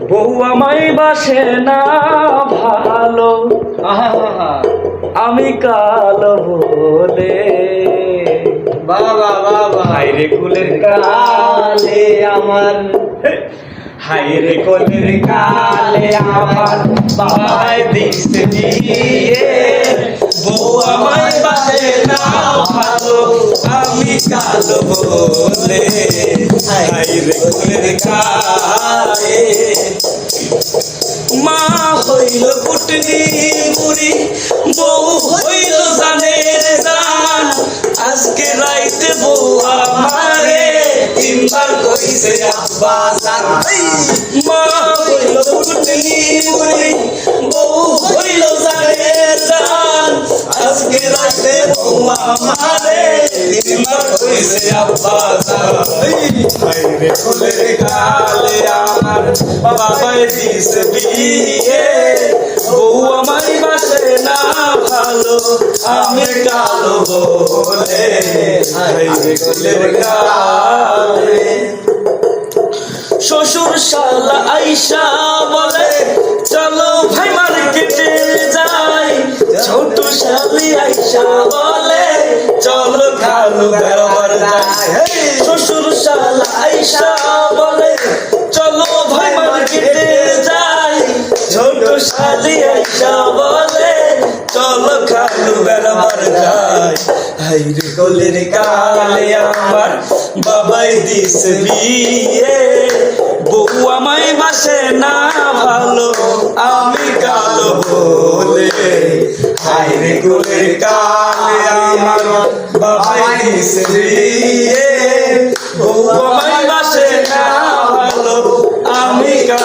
বউ আমায় বাসে না ভালো, আমি কালো বলে। বাবা বাবা হাইরে কুলের কালে আমার, হাইরে কুলের কালে আমার বাবায় দিছে বিয়ে। বউ আমায় বাসে না ভালো, আমি কালো বলে। হাইরে কুলের কালে মা হইল কুটনি বুড়ি, বউ হইল জানের জান। আজকে রাইতে বউ আমারে তিনবার কইছে আব্বা জান। মা হইল কুটনি বুড়ি, বউ হইল জানের জান। আজকে রাইতে বউ আমারে তিনবার কইছে আব্বা জান। হাইরে কুলের কালে আমার বাবাই দিছে বিয়ে। বউ আমায় বাসে না ভালো, আমি কালো বলে। হাইরে কুলের কালে শ্বশুর শালা আইসা বলে চলো ভাই মার্কেটে যাই। ছোট শালি আইসা বলে চলো খালু বেড়াবার যাই। শ্বশুর শালা আইসা বলে চলো ভাই মার্কেটে যাই। ছোট শালি আইসা বলে চলো খালু বেড়াবার যাই। হাইরে কুলের কালে আমার বাবাই দিছে বিয়ে। বউ আমায় বাসে না ভালো, আমি কালো বলে। হাইরে কুলের কালে আমার বাবাই দিছে বিয়ে। বউ আমায় বাসে না ভালো,